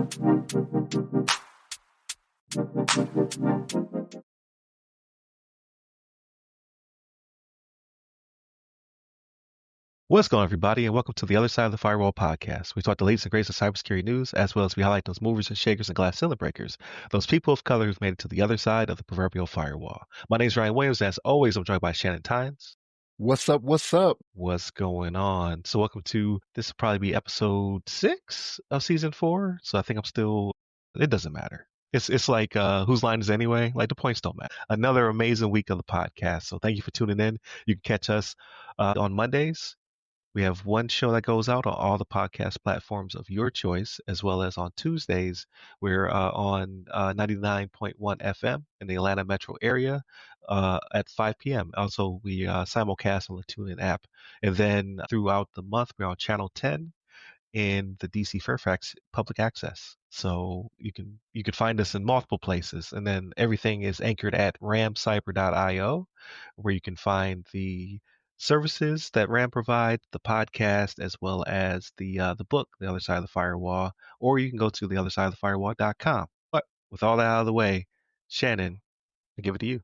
What's going on, everybody, and welcome to the Other Side of the Firewall podcast. We talk the latest and greatest of cybersecurity news, as well as we highlight those movers and shakers and glass ceiling breakers, those people of color who've made it to the other side of the proverbial firewall. My name is Ryan Williams, and as always, I'm joined by Shannon Tynes. What's up? What's up? What's going on? So welcome to, this will probably be episode 6 of season 4, so I think I'm still, it doesn't matter. It's like, whose line is it anyway? Like, the points don't matter. Another amazing week of the podcast, so thank you for tuning in. You can catch us on Mondays. We have one show that goes out on all the podcast platforms of your choice, as well as on Tuesdays. We're on 99.1 FM in the Atlanta metro area at 5 p.m. Also, we simulcast on the TuneIn app. And then throughout the month, we're on Channel 10 in the DC Fairfax public access. So you can find us in multiple places. And then everything is anchored at ramcyber.io, where you can find the services that RAM provides, the podcast, as well as the book, The Other Side of the Firewall, or you can go to theothersideofthefirewall.com. But with all that out of the way, Shannon, I give it to you.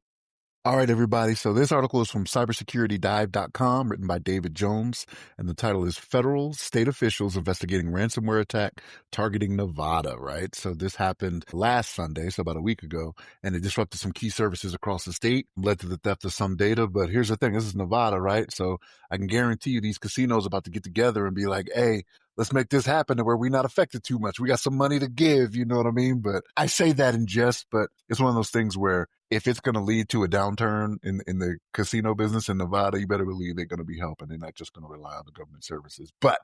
All right, everybody. So this article is from cybersecuritydive.com, written by David Jones, and the title is Federal State Officials Investigating Ransomware Attack Targeting Nevada, right? So this happened last Sunday, so about a week ago, and it disrupted some key services across the state, led to the theft of some data. But here's the thing, this is Nevada, right? So I can guarantee you these casinos are about to get together and be like, hey, let's make this happen to where we're not affected too much. We got some money to give, you know what I mean? But I say that in jest, but it's one of those things where if it's going to lead to a downturn in the casino business in Nevada, you better believe they're going to be helping. They're not just going to rely on the government services. But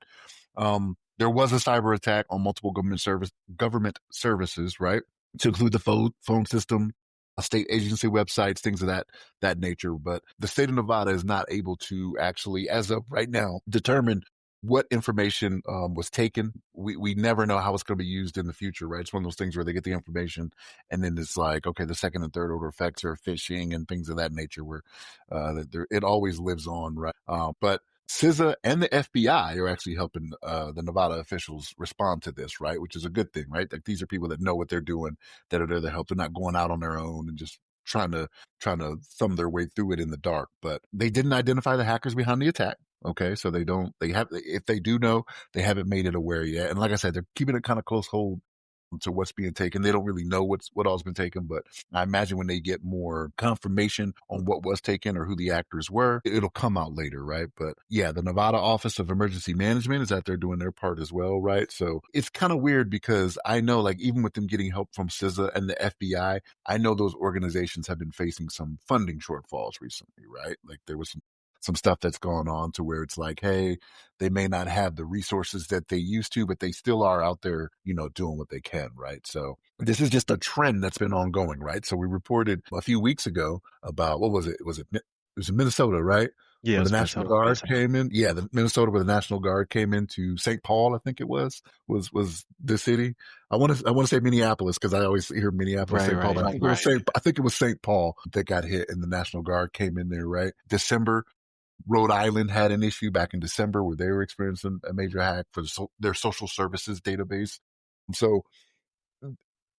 there was a cyber attack on multiple government services, right? To include the phone system, state agency websites, things of that nature. But the state of Nevada is not able to actually, as of right now, determine what information was taken. We never know how it's going to be used in the future, right? It's one of those things where they get the information and then it's like, okay, the second and third order effects are phishing and things of that nature where it always lives on, right? But CISA and the FBI are actually helping the Nevada officials respond to this, right? Which is a good thing, right? Like these are people that know what they're doing, that are there to help. They're not going out on their own and just trying to thumb their way through it in the dark. But they didn't identify the hackers behind the attack. Okay, so if they do know, they haven't made it aware yet. And like I said, they're keeping a kind of close hold to what's being taken. They don't really know what all's been taken, but I imagine when they get more confirmation on what was taken or who the actors were, it'll come out later, right? But yeah, the Nevada Office of Emergency Management is out there doing their part as well, right? So it's kind of weird because I know, like, even with them getting help from CISA and the FBI, I know those organizations have been facing some funding shortfalls recently, right? Like there was some stuff that's gone on to where it's like, hey, they may not have the resources that they used to, but they still are out there, doing what they can, right? So this is just a trend that's been ongoing, right? So we reported a few weeks ago about, what was it? It was in Minnesota, right? Yeah, where the National Guard came in. Yeah, the Minnesota where the National Guard came into St. Paul, I think it was the city. I want to say Minneapolis because I always hear Minneapolis, St. Paul. But I think it was St. Paul that got hit, and the National Guard came in there, right? December. Rhode Island had an issue back in December where they were experiencing a major hack for their social services database. So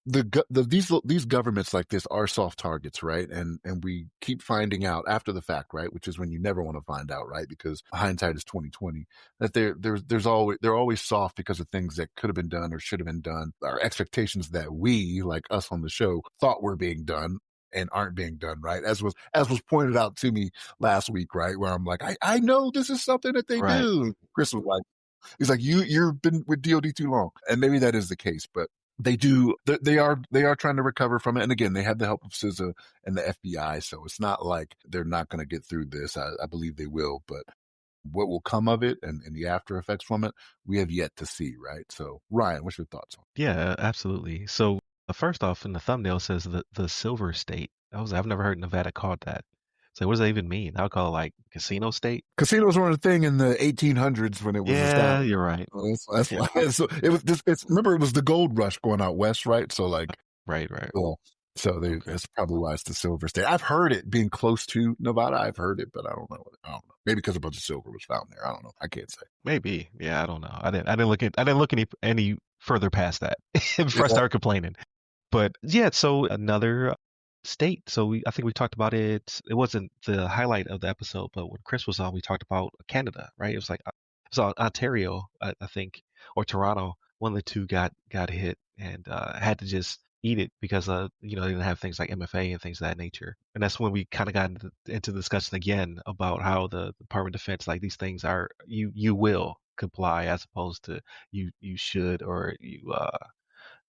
these governments like this are soft targets, right? And we keep finding out after the fact, right? Which is when you never want to find out, right? Because hindsight is 2020. That they're always soft because of things that could have been done or should have been done. Our expectations that we, like us on the show, thought were being done and aren't being done, right? As was pointed out to me last week, right? Where I'm like, I know this is something that they do. Chris was like, he's like, you've been with DoD too long. And maybe that is the case, but they are trying to recover from it. And again, they have the help of CISA and the FBI. So it's not like they're not going to get through this. I believe they will, but what will come of it and the after effects from it, we have yet to see, right? So Ryan, what's your thoughts on it? Yeah, absolutely. So first off, in the thumbnail says the Silver State. I've never heard Nevada called that. So what does that even mean? I would call it like casino state. Casinos were a thing in the 1800s when it was. Yeah, you're right. That's why. So it was. Remember, it was the gold rush going out west, right? So like, right. Well, so that's probably why it's the Silver State. I've heard it being close to Nevada. I've heard it, but I don't know. Maybe because a bunch of silver was found there. I don't know. I can't say. Maybe. Yeah, I don't know. I didn't look any further past that before I Yeah. start complaining. But yeah, so another state. So I think we talked about it. It wasn't the highlight of the episode, but when Chris was on, we talked about Canada, right? It was like it was Ontario, I think, or Toronto. One of the two got hit and had to just eat it because they didn't have things like MFA and things of that nature. And that's when we kind of got into discussion again about how the Department of Defense, like these things are you will comply as opposed to you should or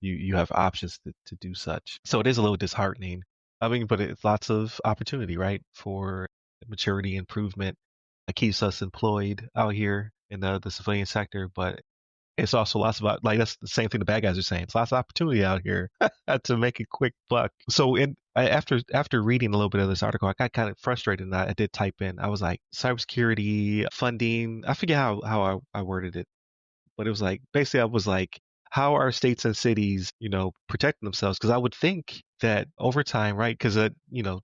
you have options to do such. So it is a little disheartening. I mean, but it's lots of opportunity, right, for maturity improvement. It keeps us employed out here in the civilian sector, but it's also lots of like that's the same thing the bad guys are saying. It's lots of opportunity out here to make a quick buck. So after reading a little bit of this article, I got kind of frustrated, and I did type in. I was like, cybersecurity funding. I forget how I worded it, but it was like basically I was like, how are states and cities, protecting themselves? Because I would think that over time, right? Because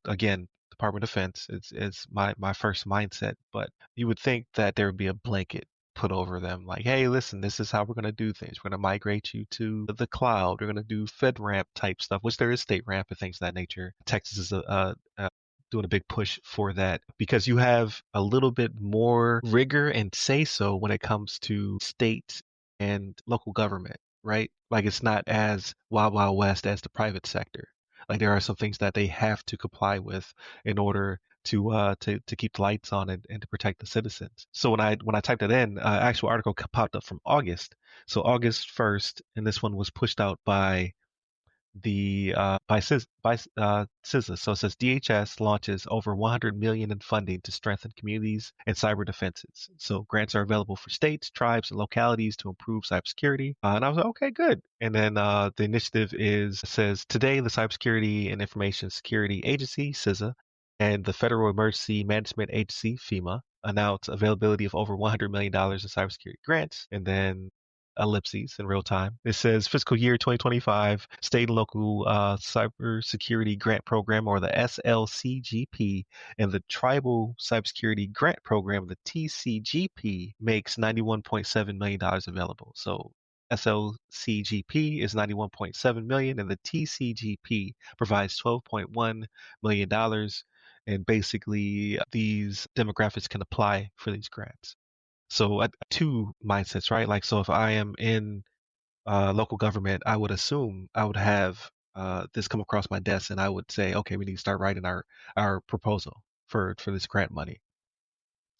again, Department of Defense is my first mindset, but you would think that there would be a blanket put over them, like, hey, listen, this is how we're going to do things. We're going to migrate you to the cloud. We're going to do FedRAMP type stuff, which there is state ramp and things of that nature. Texas is doing a big push for that because you have a little bit more rigor and say so when it comes to state and local government, right? Like it's not as wild, wild west as the private sector. Like there are some things that they have to comply with in order to keep the lights on and to protect the citizens. So when I typed it in, actual article popped up from August. So August 1st, and this one was pushed out by the CISA. So it says DHS launches over 100 million in funding to strengthen communities and cyber defenses. So grants are available for states, tribes, and localities to improve cybersecurity. And I was like, okay, good. And then the initiative says today the Cybersecurity and Information Security Agency (CISA) and the Federal Emergency Management Agency (FEMA) announced availability of over $100 million in cybersecurity grants. And then ellipses in real time. It says fiscal year 2025 state and local cybersecurity grant program, or the SLCGP, and the tribal cybersecurity grant program, the TCGP, makes $91.7 million available. So SLCGP is 91.7 million and the TCGP provides $12.1 million. And basically these demographics can apply for these grants. So two mindsets, right? Like, so if I am in local government, I would assume I would have this come across my desk, and I would say, okay, we need to start writing our proposal for this grant money,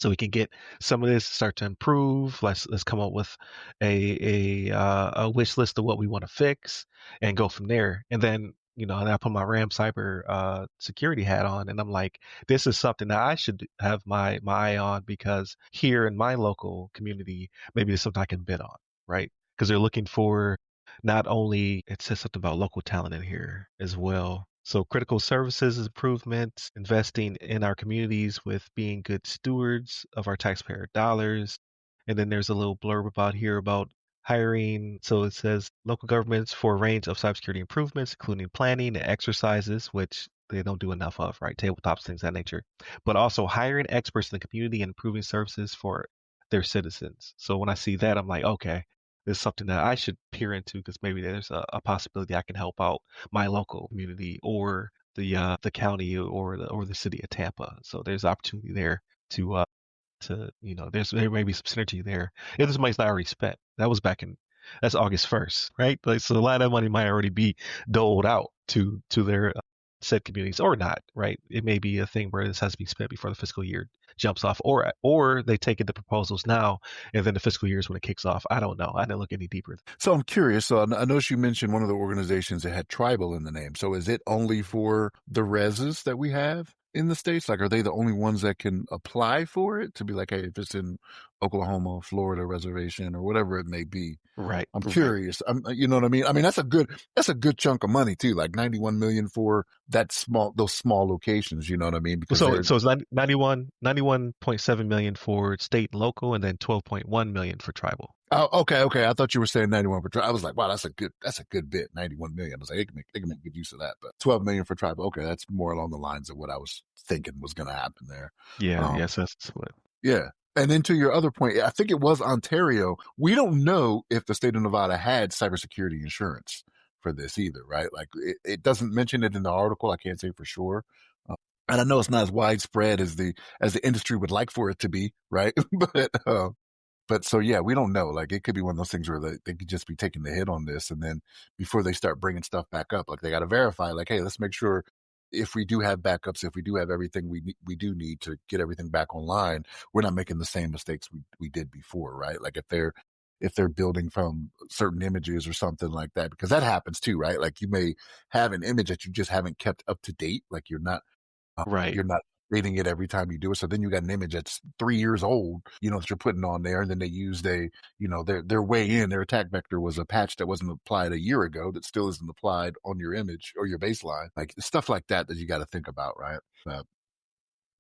so we can get some of this start to improve. Let's come up with a wish list of what we want to fix and go from there. And then and I put my Ram Cyber security hat on, and I'm like, this is something that I should have my eye on because here in my local community, maybe it's something I can bid on, right? Because they're looking for not only it says something about local talent in here as well. So critical services improvements, investing in our communities with being good stewards of our taxpayer dollars. And then there's a little blurb about here about hiring. So it says local governments for a range of cybersecurity improvements, including planning and exercises, which they don't do enough of, right? Tabletops, things of that nature. But also hiring experts in the community and improving services for their citizens. So when I see that, I'm like, okay, this is something that I should peer into because maybe there's a possibility I can help out my local community or the county or the city of Tampa. So there's opportunity there there may be some synergy there. If this money's not already spent, that's August 1st, right? Like, so a lot of that money might already be doled out to their said communities or not, right? It may be a thing where this has to be spent before the fiscal year jumps off, or they take into proposals now, and then the fiscal year is when it kicks off. I don't know. I didn't look any deeper. So I'm curious. So I noticed you mentioned one of the organizations that had tribal in the name. So is it only for the reses that we have in the States? Like, are they the only ones that can apply for it to be like, hey, if it's in Oklahoma, Florida reservation or whatever it may be? Right. I'm curious. You know what I mean? I mean, that's a good chunk of money too, like 91 million for those small locations. You know what I mean? Because so it's 91.7 million for state and local, and then 12.1 million for tribal. Oh, okay. I thought you were saying 91 for tribal. I was like, wow, that's a good bit. 91 million. I was like, they can make good use of that. But 12 million for tribal. Okay, that's more along the lines of what I was thinking was going to happen there. Yeah. Yes, that's the split. Yeah. And then to your other point, I think it was Ontario. We don't know if the state of Nevada had cybersecurity insurance for this either, right? Like it doesn't mention it in the article. I can't say for sure. Uh, and I know it's not as widespread as the industry would like for it to be, right? But so yeah, we don't know. Like it could be one of those things where they could just be taking the hit on this, and then before they start bringing stuff back up, like they got to verify. Like, hey, let's make sure if we do have backups, if we do have everything we do need to get everything back online, we're not making the same mistakes we did before, right? Like if they're building from certain images or something like that, because that happens too, right? Like you may have an image that you just haven't kept up to date, like Right. you're not updating it every time you do it. So then you got an image that's 3 years old, that you're putting on there. And then they used their way in, their attack vector was a patch that wasn't applied a year ago that still isn't applied on your image or your baseline. Like stuff like that you got to think about, right?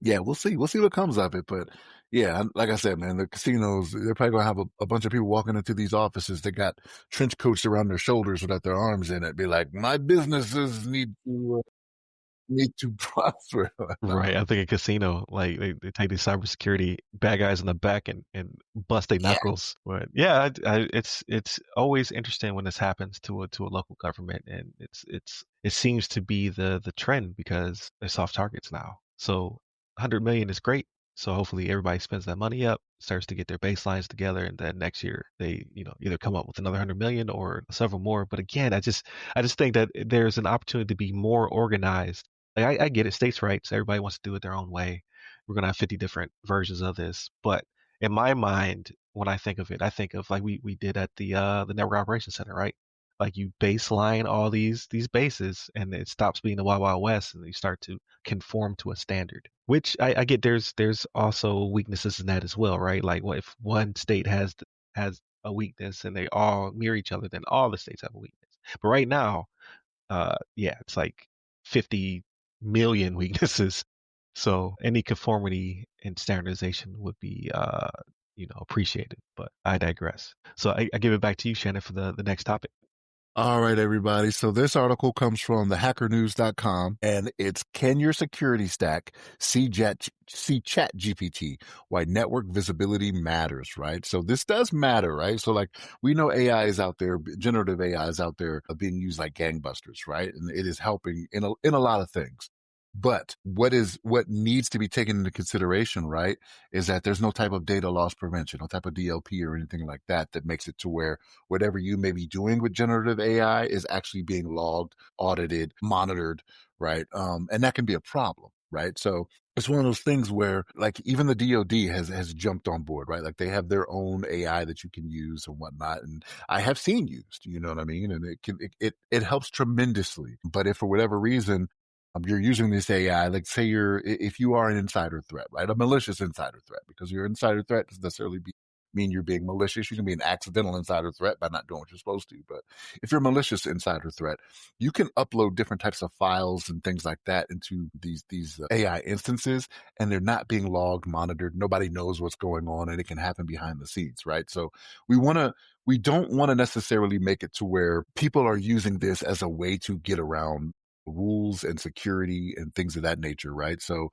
Yeah, we'll see. We'll see what comes of it. But yeah, like I said, man, the casinos, they're probably going to have a bunch of people walking into these offices that got trench coats around their shoulders without their arms in it. Be like, my businesses need to prosper. Right. I think a casino, like they take these cybersecurity bad guys in the back and bust their Yeah. knuckles. But yeah, it's always interesting when this happens to a local government, and it seems to be the trend because they're soft targets now. So 100 million is great. So hopefully everybody spends that money up, starts to get their baselines together, and then next year they either come up with another 100 million or several more. But again, I just think that there's an opportunity to be more organized. Like I get it, states' rights. Everybody wants to do it their own way. We're gonna have 50 different versions of this, but in my mind, when I think of it, I think of like we did at the network operations center, right? Like you baseline all these bases, and it stops being the Wild Wild West, and you start to conform to a standard. Which I get. There's also weaknesses in that as well, right? Like what if one state has a weakness and they all mirror each other, then all the states have a weakness. But right now, yeah, it's like 50 million weaknesses. So any conformity and standardization would be, appreciated. But I digress. So I give it back to you, Shannon, for the next topic. All right, everybody. So this article comes from thehackernews.com, and it's Can Your Security Stack see Chat GPT? Why Network Visibility Matters, right? So this does matter, right? So like we know AI is out there, generative AI is out there being used like gangbusters, right? And it is helping in a lot of things. But what needs to be taken into consideration, right, is that there's no type of data loss prevention, no type of DLP or anything like that makes it to where whatever you may be doing with generative AI is actually being logged, audited, monitored, right? And that can be a problem, right? So it's one of those things where like even the DoD has jumped on board, right? Like they have their own AI that you can use and whatnot. And I have seen used, you know what I mean? And it helps tremendously. But if for whatever reason you're using this AI, like say if you are an insider threat, right? A malicious insider threat, because your insider threat doesn't necessarily mean you're being malicious. You can be an accidental insider threat by not doing what you're supposed to. But if you're a malicious insider threat, you can upload different types of files and things like that into these AI instances, and they're not being logged, monitored. Nobody knows what's going on, and it can happen behind the scenes, right? So we don't want to necessarily make it to where people are using this as a way to get around rules and security and things of that nature, right? So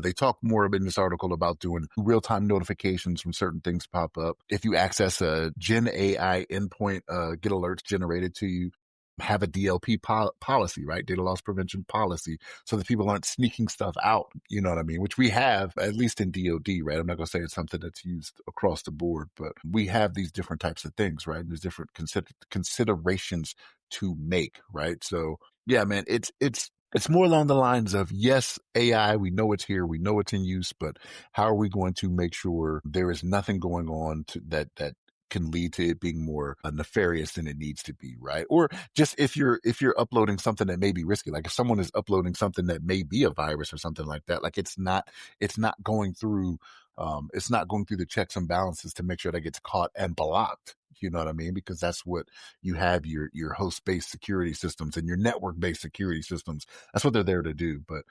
they talk more in this article about doing real-time notifications when certain things pop up. If you access a Gen AI endpoint, get alerts generated to you. Have a DLP policy, right? Data loss prevention policy, so that people aren't sneaking stuff out. You know what I mean? Which we have, at least in DoD, right? I'm not going to say it's something that's used across the board, but we have these different types of things, right? There's different considerations to make, right? So yeah, man, it's more along the lines of, yes, AI, we know it's here, we know it's in use, but how are we going to make sure there is nothing going on that can lead to it being more nefarious than it needs to be, right? Or just if you're uploading something that may be risky, like if someone is uploading something that may be a virus or something like that, like it's not going through the checks and balances to make sure that gets caught and blocked. You know what I mean? Because that's what you have your host-based security systems and your network-based security systems. That's what they're there to do. But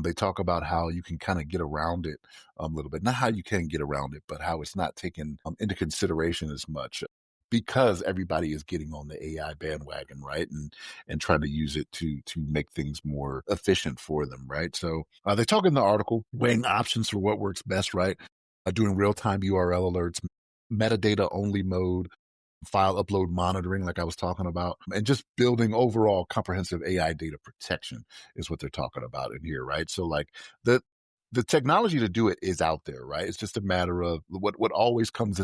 they talk about how you can kind of get around it a little bit. Not how you can get around it, but how it's not taken into consideration as much because everybody is getting on the AI bandwagon, right? And trying to use it to make things more efficient for them, right? So they talk in the article weighing options for what works best, right? doing real-time URL alerts, metadata only mode, file upload monitoring, like I was talking about, and just building overall comprehensive AI data protection is what they're talking about in here, right? So like the the technology to do it is out there, right? It's just a matter of what always comes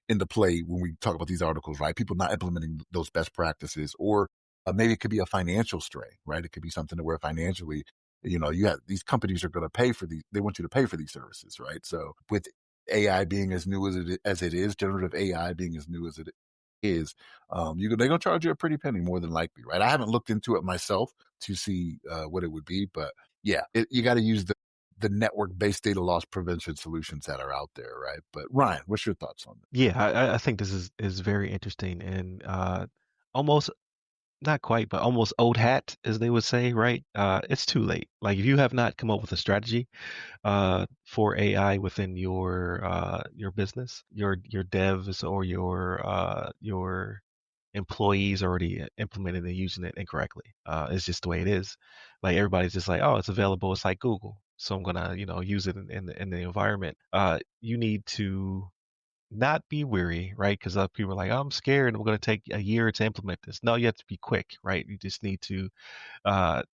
into play when we talk about these articles, right? People not implementing those best practices, or maybe it could be a financial stray, right? It could be something to where financially, you have these companies are going to pay for these. They want you to pay for these services, right? So with AI being as new as it is, generative AI being as new as it is, they're gonna charge you a pretty penny more than likely, right? I haven't looked into it myself to see what it would be, but yeah, you got to use the network-based data loss prevention solutions that are out there, right? But Ryan, what's your thoughts on that? Yeah, I think this is very interesting and almost not quite, but almost old hat, as they would say, right? It's too late. Like if you have not come up with a strategy for AI within your business, your devs or your employees already implemented and using it incorrectly. It's just the way it is. Like everybody's just like, oh, it's available. It's like Google, so I'm gonna use it in the environment. You need to not be weary, right? Because people are like, oh, I'm scared and we're going to take a year to implement this. No, you have to be quick, right? You just need to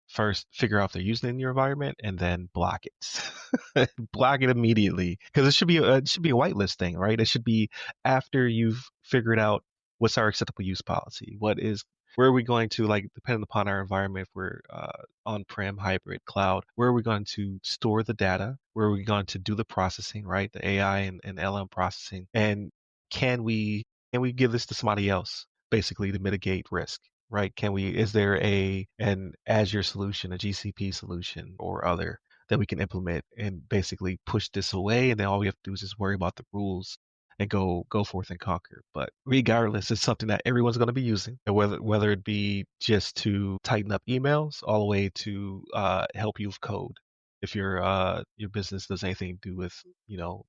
first figure out if they're using it in your environment and then block it. Block it immediately because it should be a whitelist thing, right? It should be after you've figured out what's our acceptable use policy. Where are we going to, like, depending upon our environment, if we're on-prem, hybrid, cloud, where are we going to store the data? Where are we going to do the processing, right? The AI and LM processing. And can we give this to somebody else, basically, to mitigate risk? Right? Is there an Azure solution, a GCP solution, or other that we can implement and basically push this away? And then all we have to do is just worry about the rules and go forth and conquer. But regardless, it's something that everyone's going to be using, and whether it be just to tighten up emails, all the way to help you with code. If your business does anything to do with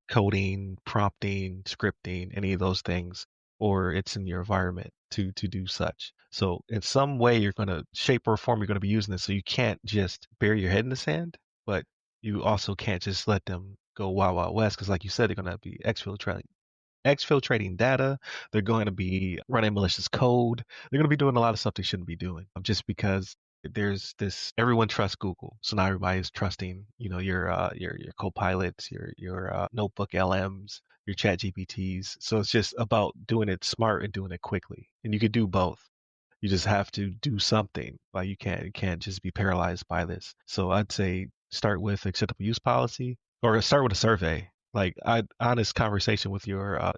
coding, prompting, scripting, any of those things, or it's in your environment to do such. So in some way, you're going to shape or form, you're going to be using this. So you can't just bury your head in the sand, but you also can't just let them go wild, wild west, because like you said, they're going to be exfiltrating data. They're going to be running malicious code. They're going to be doing a lot of stuff they shouldn't be doing, just because there's this. Everyone trusts Google, so now everybody's trusting, your Copilots, your notebook LMs, your Chat GPTs. So it's just about doing it smart and doing it quickly, and you could do both. You just have to do something. Like you can't just be paralyzed by this. So I'd say start with acceptable use policy, or start with a survey. Like honest conversation with your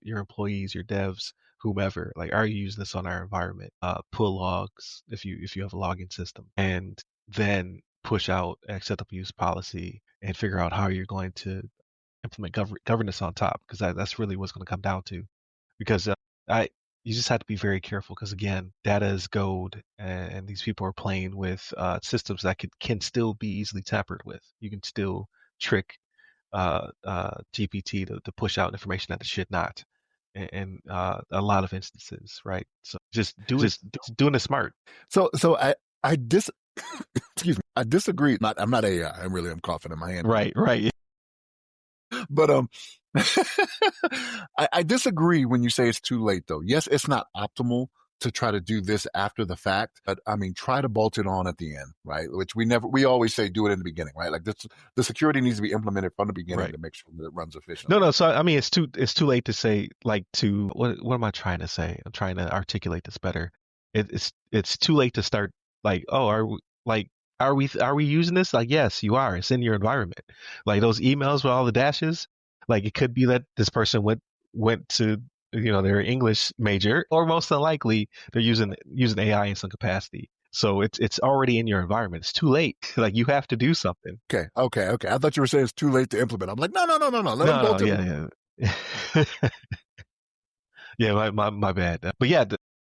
employees, your devs, whomever. Like, are you using this on our environment? Pull logs if you have a logging system, and then push out acceptable use policy and figure out how you're going to implement governance on top, because that's really what's going to come down to. Because I you just have to be very careful, because again, data is gold, and these people are playing with systems that can still be easily tampered with. You can still trick GPT to push out information that it should not, and a lot of instances, right? So just doing it smart. So I dis excuse me, I disagree. I'm not AI. I'm coughing in my hand. Right, right. But I disagree when you say it's too late, though. Yes, it's not optimal to try to do this after the fact, but I mean, try to bolt it on at the end, right? Which we always say do it in the beginning, right? Like the security needs to be implemented from the beginning, right, to make sure that it runs efficiently. No. So I mean, it's too late to say, like, what am I trying to say? I'm trying to articulate this better. It's too late to start, like, oh, are we using this? Like, yes, you are. It's in your environment. Like those emails with all the dashes. Like, it could be that this person went to their English major, or most unlikely they're using AI in some capacity. So it's already in your environment. It's too late. Like, you have to do something. Okay. I thought you were saying it's too late to implement. I'm like, no. Let them No, bolt no, yeah. Yeah, my bad. But yeah,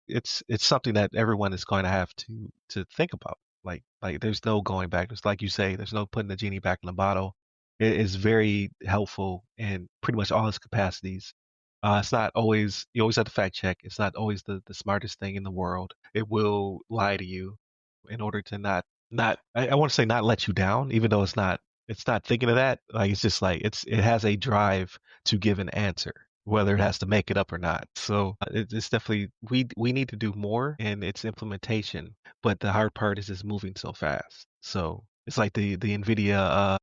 it's something that everyone is going to have to think about. Like there's no going back. It's like you say, there's no putting the genie back in the bottle. It is very helpful in pretty much all its capacities. It's not always, you always have to fact check. It's not always the smartest thing in the world. It will lie to you in order to not I want to say not let you down, even though it's not It's not thinking of that. Like it's just like it has a drive to give an answer, whether it has to make it up or not. So it's definitely we need to do more in its implementation. But the hard part is it's moving so fast. So it's like the Nvidia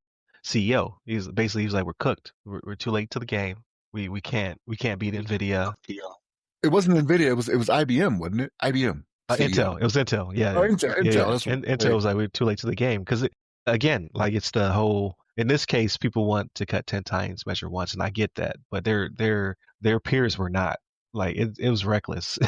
CEO. He's like we're cooked. We're too late to the game. We can't beat Nvidia. It wasn't Nvidia. It was IBM, wasn't it? IBM CEO. Intel. It was Intel. Oh, Yeah, Intel. yeah, Intel. yeah. That's Intel right. was like we're too late to the game because again, like it's the whole. In this case, people want to cut 10 times, measure once, and I get that, but their peers were not. Like it was reckless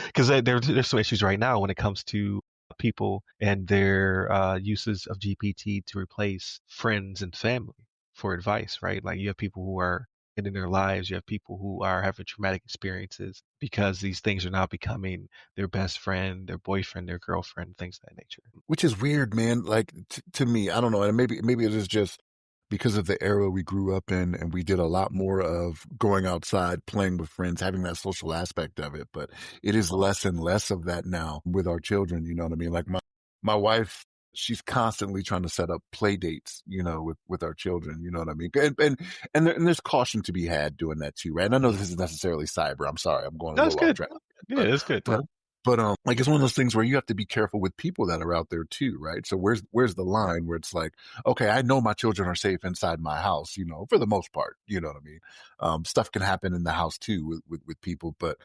because there's some issues right now when it comes to people and their uses of GPT to replace friends and family for advice, right? Like you have people who are ending their lives, you have people who are having traumatic experiences because these things are now becoming their best friend, their boyfriend, their girlfriend, things of that nature. Which is weird, man. Like to me, I don't know, and maybe it is just because of the era we grew up in, and we did a lot more of going outside, playing with friends, having that social aspect of it. But it is less and less of that now with our children. You know what I mean? Like my wife, she's constantly trying to set up play dates, with our children. You know what I mean? And there's caution to be had doing that too, right? And I know this isn't necessarily cyber. I'm sorry, I'm going a That's little off good. track, Yeah, but that's good. but like it's one of those things where you have to be careful with people that are out there too, right? So where's the line where it's like, okay, I know my children are safe inside my house, for the most part, you know what I mean? Stuff can happen in the house too with people, but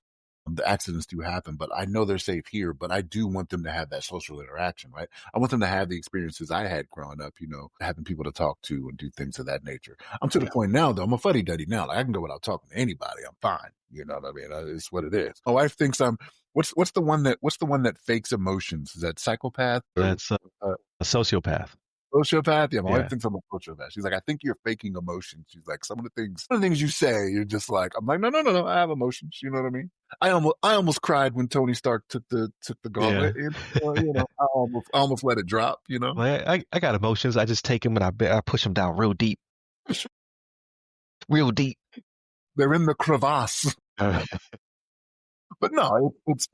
the accidents do happen. But I know they're safe here, but I do want them to have that social interaction, right? I want them to have the experiences I had growing up, having people to talk to and do things of that nature. I'm to the point now though, I'm a fuddy duddy now. Like I can go without talking to anybody. I'm fine. You know what I mean? It's what it is. My wife thinks I'm what's the one that fakes emotions? Is that psychopath or That's uh, a sociopath. sociopath? Yeah, my wife Yeah, thinks I'm a sociopath. She's like, I think you're faking emotions. She's like, some of the things you say, you're just like, I'm like, no, no, no, no, I have emotions. You know what I mean? I almost cried when Tony Stark took the yeah. gauntlet. I almost let it drop. Like I got emotions. I just take them and I push them down real deep, real deep. They're in the crevasse. But no,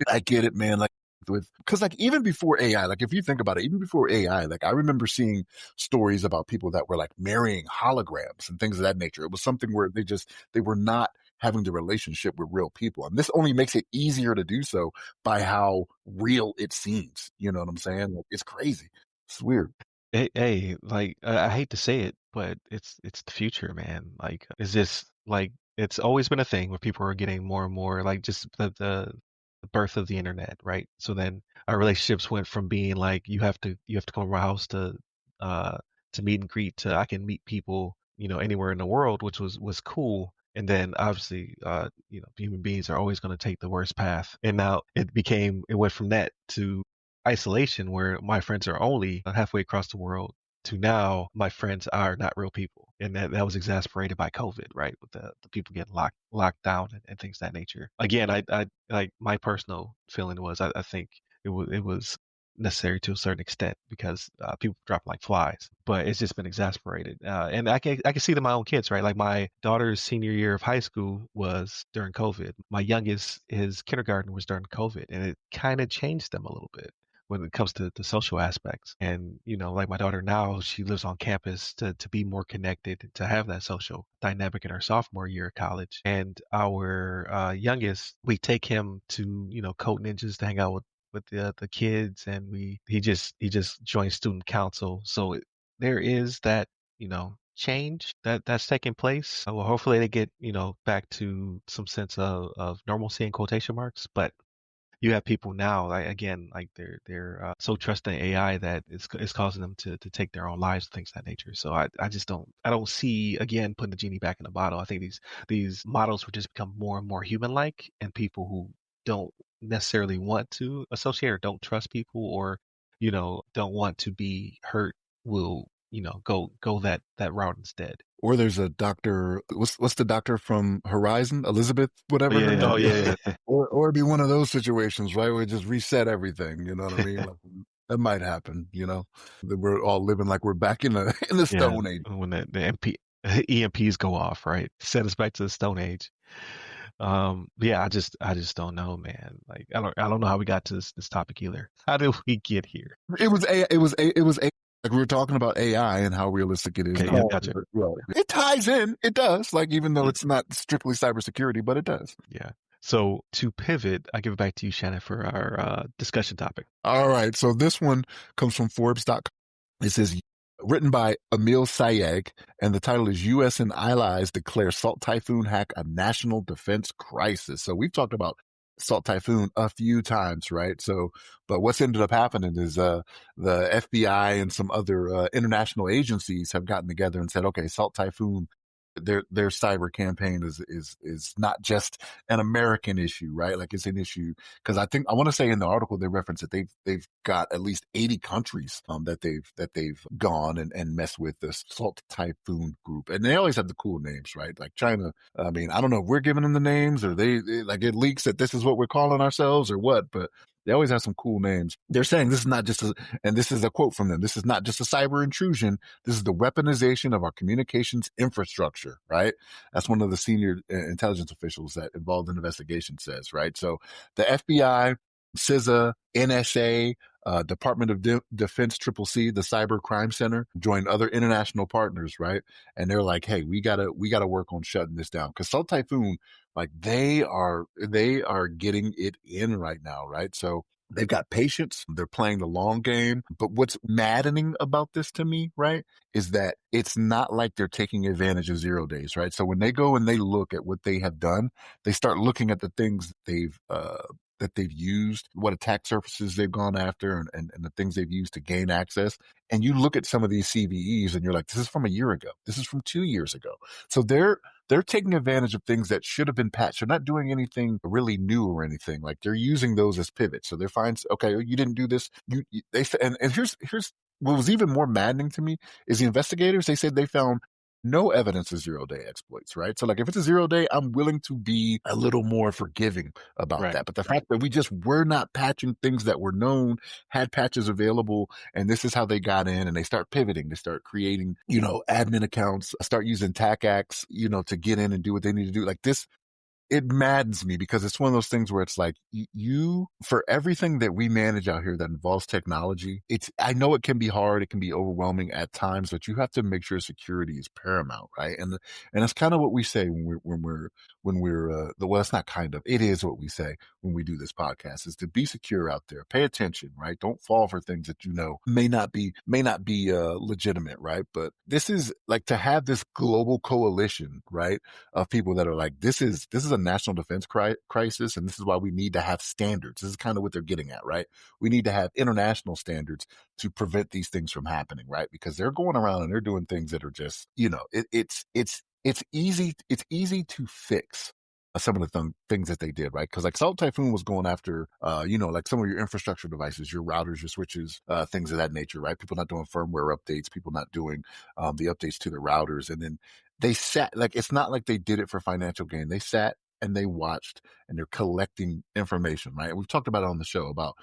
I get it, man. Like because like even before AI, like if you think about it, even before AI, like I remember seeing stories about people that were like marrying holograms and things of that nature. It was something where they were not having the relationship with real people, and this only makes it easier to do so by how real it seems. You know what I'm saying? Like, it's crazy. It's weird. Hey, like I hate to say it, but it's the future, man. Like it's just like it's always been a thing where people are getting more and more like just the birth of the internet, right? So then our relationships went from being like you have to come to my house uh to meet and greet to I can meet people, anywhere in the world, which was cool. And then obviously human beings are always going to take the worst path. And now it went from that to isolation where my friends are only halfway across the world to now my friends are not real people. And that was exasperated by COVID, right? With the people getting locked down and things of that nature. Again, I like my personal feeling was I think it was necessary to a certain extent because people drop like flies, but it's just been exasperated. And I can see that my own kids, right? Like my daughter's senior year of high school was during COVID. My youngest, his kindergarten was during COVID, and it kind of changed them a little bit when it comes to the social aspects. And, like my daughter now, she lives on campus to be more connected, to have that social dynamic in her sophomore year of college. And our youngest, we take him to, Code Ninjas to hang out with the kids, and he just joined student council. So there is that, change that's taking place. Well, hopefully they get, back to some sense of normalcy in quotation marks, but you have people now, like again, like they're so trusting AI that it's causing them to take their own lives and things of that nature. So I just don't see again putting the genie back in the bottle. I think these models will just become more and more human like, and people who don't necessarily want to associate or don't trust people or don't want to be hurt will go that route instead. Or there's a doctor. What's the doctor from Horizon? Elizabeth, Oh whatever her yeah, name oh is. yeah, yeah. Or it'd be one of those situations, right, where it just reset everything. You know what I mean? Like, that might happen. That we're all living like we're back in the in the Yeah, Stone Age. when the EMPs go off, right? Set us back to the Stone Age. Yeah, I just don't know, man. Like I don't know how we got to this topic either. How did we get here? It was a. Like we were talking about AI and how realistic it is. Okay, And yeah, how gotcha. well, it ties in. It does. Like even though Mm, it's not strictly cybersecurity, but it does. yeah. So to pivot, I give it back to you, Shannon, for our discussion topic. All right. So this one comes from Forbes.com. It says, written by Emil Sayeg, and the title is U.S. and Allies Declare Salt Typhoon Hack a National Defense Crisis. So we've talked about Salt Typhoon a few times, right? So, but what's ended up happening is the FBI and some other international agencies have gotten together and said, okay, Salt Typhoon, their cyber campaign is not just an American issue, right? Like it's an issue because I want to say in the article they reference that they've got at least 80 countries that they've gone and messed with the Salt Typhoon group, and they always have the cool names, right? Like China. I mean, I don't know if we're giving them the names or they like it leaks that this is what we're calling ourselves or what, but they always have some cool names. They're saying this is not just and this is a quote from them. This is not just a cyber intrusion. This is the weaponization of our communications infrastructure, right? That's one of the senior intelligence officials that involved in the investigation says, right? So the FBI, CISA, NSA, Department of Defense, Triple C, the Cyber Crime Center, joined other international partners, right? And they're like, hey, we gotta work on shutting this down because Salt Typhoon, like they are getting it in right now, right? So they've got patience. They're playing the long game. But what's maddening about this to me, right, is that it's not like they're taking advantage of 0 days, right? So when they go and they look at what they have done, they start looking at the things that they've used, what attack surfaces they've gone after, and the things they've used to gain access. And you look at some of these CVEs and you're like, this is from a year ago. This is from 2 years ago. So they're taking advantage of things that should have been patched. They're not doing anything really new or anything. Like they're using those as pivots. So they're fine. Okay, you didn't do this. And here's what was even more maddening to me is the investigators. They said they found no evidence of 0 day exploits, right? So like if it's a 0 day, I'm willing to be a little more forgiving about Right. that. But the fact that we just were not patching things that were known, had patches available, and this is how they got in, and they start pivoting, they start creating, admin accounts, start using TACACs, to get in and do what they need to do. Like this, it maddens me because it's one of those things where it's like you for everything that we manage out here that involves technology, I know it can be hard, it can be overwhelming at times, but you have to make sure security is paramount, right? And that's kind of what we say when we're well, it's not kind of, it is what we say when we do this podcast, is to be secure out there, pay attention, right? Don't fall for things that may not be legitimate, right? But this is like to have this global coalition, right, of people that are like, this is a national defense crisis, and this is why we need to have standards. This is kind of what they're getting at, right? We need to have international standards to prevent these things from happening, right? Because they're going around and they're doing things that are just, it's easy to fix some of the things that they did, right? Because like Salt Typhoon was going after, like some of your infrastructure devices, your routers, your switches, things of that nature, right? People not doing firmware updates, people not doing the updates to the routers, and then they sat, like it's not like they did it for financial gain. They sat and they watched and they're collecting information, right? We've talked about it on the show about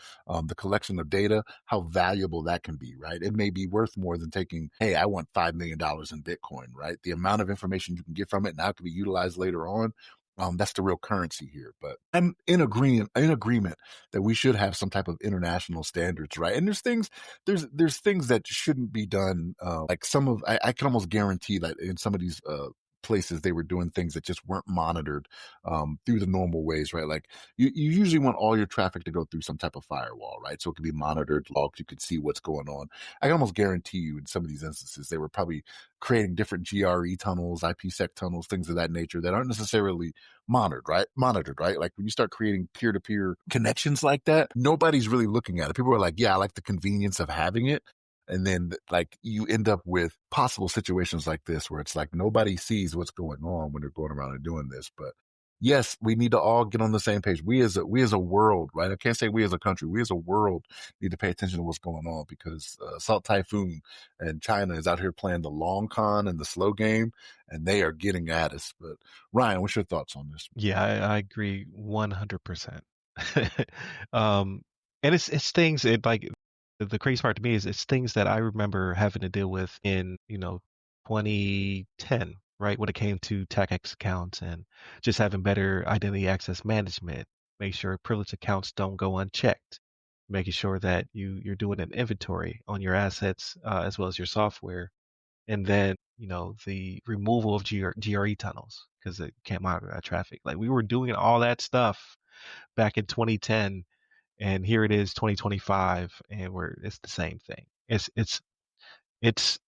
the collection of data, how valuable that can be, right? It may be worth more than taking, hey, I want $5 million in Bitcoin, right? The amount of information you can get from it now can be utilized later on. That's the real currency here. But I'm in agreement that we should have some type of international standards, right? And there's things that shouldn't be done. Like I can almost guarantee that in some of these places they were doing things that just weren't monitored through the normal ways, right? Like you usually want all your traffic to go through some type of firewall, right? So it can be monitored, logged, you could see what's going on. I can almost guarantee you in some of these instances they were probably creating different GRE tunnels, IPsec tunnels, things of that nature that aren't necessarily monitored, right? Like when you start creating peer-to-peer connections like that, nobody's really looking at it. People are like, yeah, I like the convenience of having it. And then like you end up with possible situations like this where it's like nobody sees what's going on when they're going around and doing this. But yes, we need to all get on the same page. We as a world, right? I can't say we as a country. We as a world need to pay attention to what's going on because Salt Typhoon and China is out here playing the long con and the slow game, and they are getting at us. But Ryan, what's your thoughts on this? Yeah, I agree 100%. um, and it's things it like the crazy part to me is it's things that I remember having to deal with in 2010, right, when it came to TACX accounts and just having better identity access management, make sure privileged accounts don't go unchecked. making sure that you're doing an inventory on your assets as well as your software, and then the removal of GRE tunnels because it can't monitor that traffic. Like we were doing all that stuff back in 2010, and here it is 2025, and it's the same thing. It's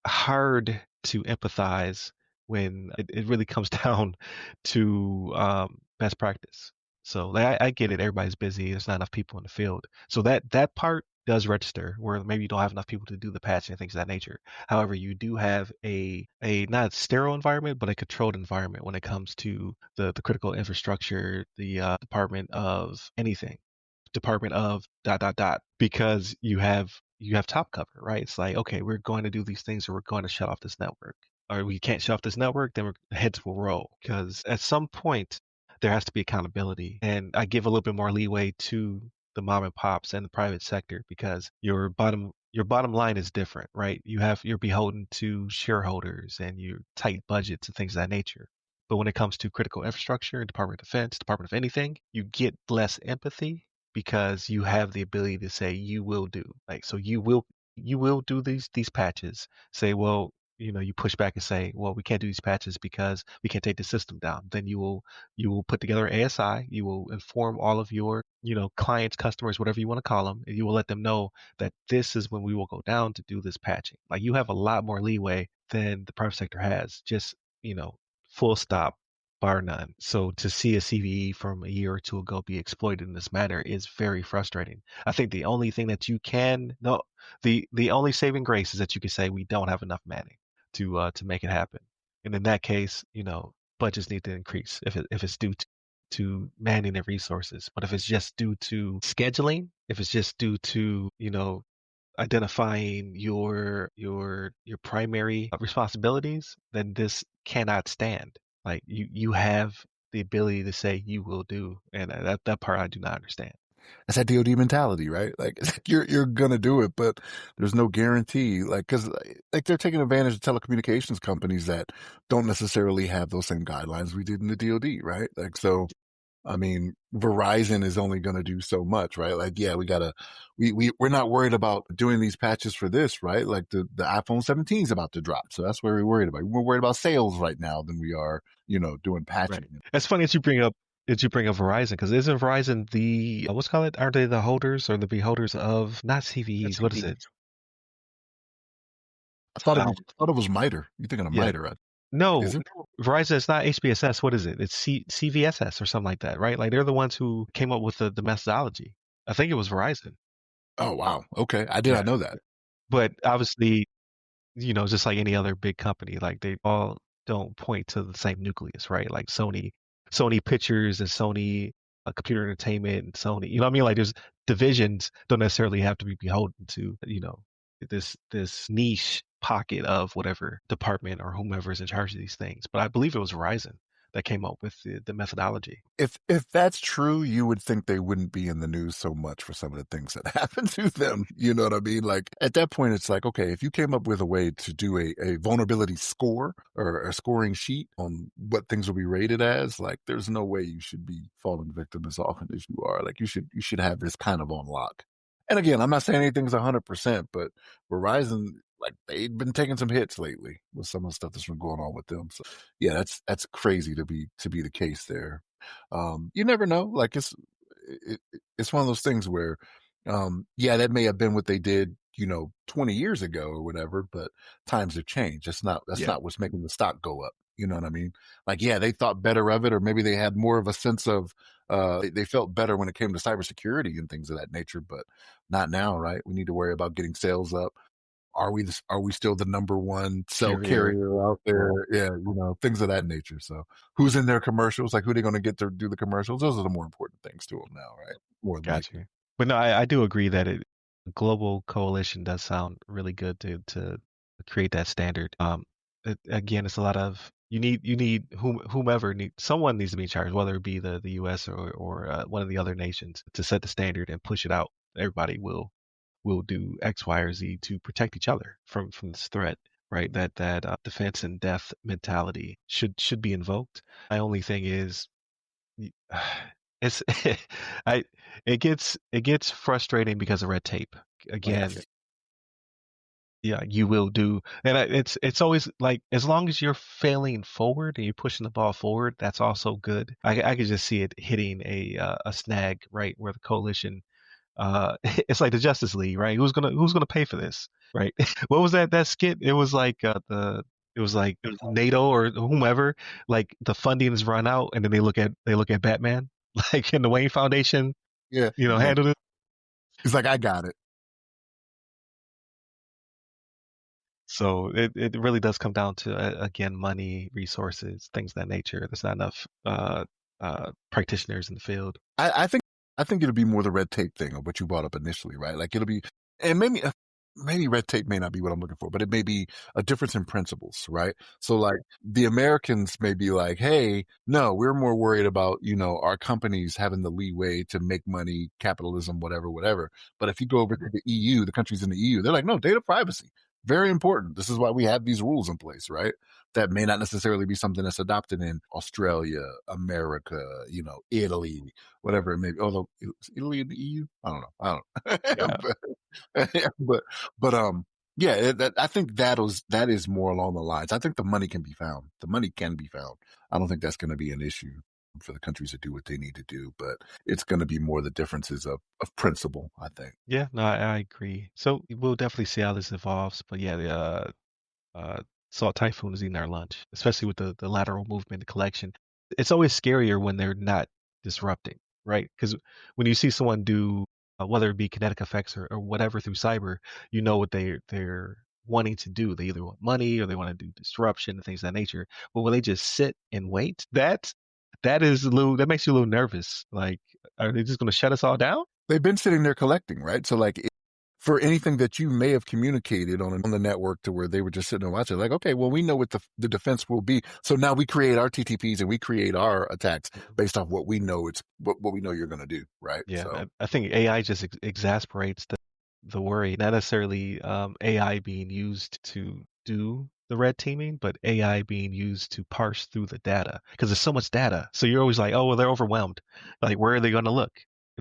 hard to empathize when it really comes down to best practice. So like, I get it. Everybody's busy. There's not enough people in the field. So that part does register where maybe you don't have enough people to do the patching and things of that nature. However, you do have a not sterile environment, but a controlled environment when it comes to the critical infrastructure, the department of anything, department of dot dot dot, because you have top cover, right? It's like, okay, we're going to do these things or we're going to shut off this network. Or we can't shut off this network, then heads will roll. Because at some point there has to be accountability. And I give a little bit more leeway to the mom and pops and the private sector because your bottom line is different, right? You're beholden to shareholders and your tight budgets and things of that nature. But when it comes to critical infrastructure, Department of Defense, Department of anything, you get less empathy because you have the ability to say you will do. Like so you will do these patches. Say, well, you push back and say, well, we can't do these patches because we can't take the system down. Then you will put together ASI, you will inform all of your, clients, customers, whatever you want to call them, and you will let them know that this is when we will go down to do this patching. Like you have a lot more leeway than the private sector has. Just, you know, full stop, bar none. So to see a CVE from a year or two ago be exploited in this manner is very frustrating. I think the only thing that you can no the only saving grace is that you can say we don't have enough manning to make it happen. And in that case, budgets need to increase if it's due to manning and resources. But if it's just due to scheduling, if it's just due to, identifying your primary responsibilities, then this cannot stand. Like you have the ability to say you will do, and that part I do not understand. It's that DoD mentality, right? Like you're gonna do it, but there's no guarantee. Like because like they're taking advantage of telecommunications companies that don't necessarily have those same guidelines we did in the DoD, right? Like so, I mean, Verizon is only going to do so much, right? Like, yeah, we're not worried about doing these patches for this, right? Like the iPhone 17 is about to drop. So that's what we're worried about. We're worried about sales right now than we are, doing Right. patching. It's funny that you bring up Verizon because isn't Verizon the what's called it? Aren't they the holders or the beholders of not CVEs? What is it? Oh, Thought it was MITRE. You're thinking of yeah. MITRE, right? No, Is it? Verizon. It's not HBSS. What is it? It's CVSS or something like that, right? Like they're the ones who came up with the methodology. I think it was Verizon. Oh, wow. Okay. I did Yeah. not know that. But obviously, just like any other big company, like they all don't point to the same nucleus, right? Like Sony Pictures and Sony Computer Entertainment and Sony, you know what I mean? Like there's divisions don't necessarily have to be beholden to, this niche pocket of whatever department or whomever is in charge of these things. But I believe it was Verizon that came up with the methodology. If that's true, you would think they wouldn't be in the news so much for some of the things that happen to them. You know what I mean? Like at that point, it's like, okay, if you came up with a way to do a vulnerability score or a scoring sheet on what things will be rated as, like there's no way you should be falling victim as often as you are. Like you should have this kind of on lock. And again, I'm not saying anything's 100%, but Verizon, like they've been taking some hits lately with some of the stuff that's been going on with them. So yeah, that's crazy to be the case there. You never know. Like it, it's one of those things where, yeah, that may have been what they did, 20 years ago or whatever, but times have changed. That's Yeah, not what's making the stock go up. You know what I mean? Like, yeah, they thought better of it, or maybe they had more of a sense of, they felt better when it came to cybersecurity and things of that nature, but not now, right? We need to worry about getting sales up. Are we still the number one cell carrier. carrier out there? Yeah, things of that nature. So who's in their commercials? Like who are they going to get to do the commercials? Those are the more important things to them now, right? More than Got likely. you. But no, I do agree that a global coalition does sound really good to create that standard. Again, it's a lot of you need whomever someone needs to be in charge, whether it be the U.S. or one of the other nations, to set the standard and push it out. Everybody will do X, Y, or Z to protect each other from this threat. Right, that defense and death mentality should be invoked. My only thing is it's I it gets frustrating because of red tape. Again, Yes. yeah, you will do, and it's always like as long as you're failing forward and you're pushing the ball forward, that's also good. I could just see it hitting a snag right where the coalition. It's like the Justice League, right? Who's gonna pay for this, right? What was that skit? It was like it was like NATO or whomever, like the funding is run out, and then they look at Batman, like in the Wayne Foundation, Yeah. Yeah. handled it. He's like, I got it. So it really does come down to again money, resources, things of that nature. There's not enough practitioners in the field. I think it'll be more the red tape thing of what you brought up initially, right? Like it'll be, and maybe red tape may not be what I'm looking for, but it may be a difference in principles, right? So like the Americans may be like, hey, no, we're more worried about, our companies having the leeway to make money, capitalism, whatever, whatever. But if you go over to the EU, the countries in the EU, they're like, no, data privacy, very important. This is why we have these rules in place, right? That may not necessarily be something that's adopted in Australia, America, Italy, whatever it may be. Although is Italy in the EU, I don't know. I don't Yeah, know. But yeah, I think that is more along the lines. I think the money can be found. The money can be found. I don't think that's going to be an issue for the countries to do what they need to do, but it's going to be more the differences of principle, I think. yeah, no, I agree. So we'll definitely see how this evolves. But yeah, uh, Salt Typhoon is eating our lunch, especially with the lateral movement, the collection. It's always scarier when they're not disrupting, right? Because when you see someone do, whether it be kinetic effects or whatever through cyber, you know what they're wanting to do. They either want money or they want to do disruption and things of that nature. But when they just sit and wait, that makes you a little nervous. Like, are they just going to shut us all down? They've been sitting there collecting, right? So like for anything that you may have communicated on the network to where they were just sitting and watching, like, okay, well, we know what the defense will be. So now we create our TTPs and we create our attacks based off what we know what we know you're going to do, right? Yeah, So I think AI just exasperates the worry, not necessarily AI being used to do the red teaming, but AI being used to parse through the data because there's so much data. So you're always like, oh, well, they're overwhelmed. Like, where are they going to look?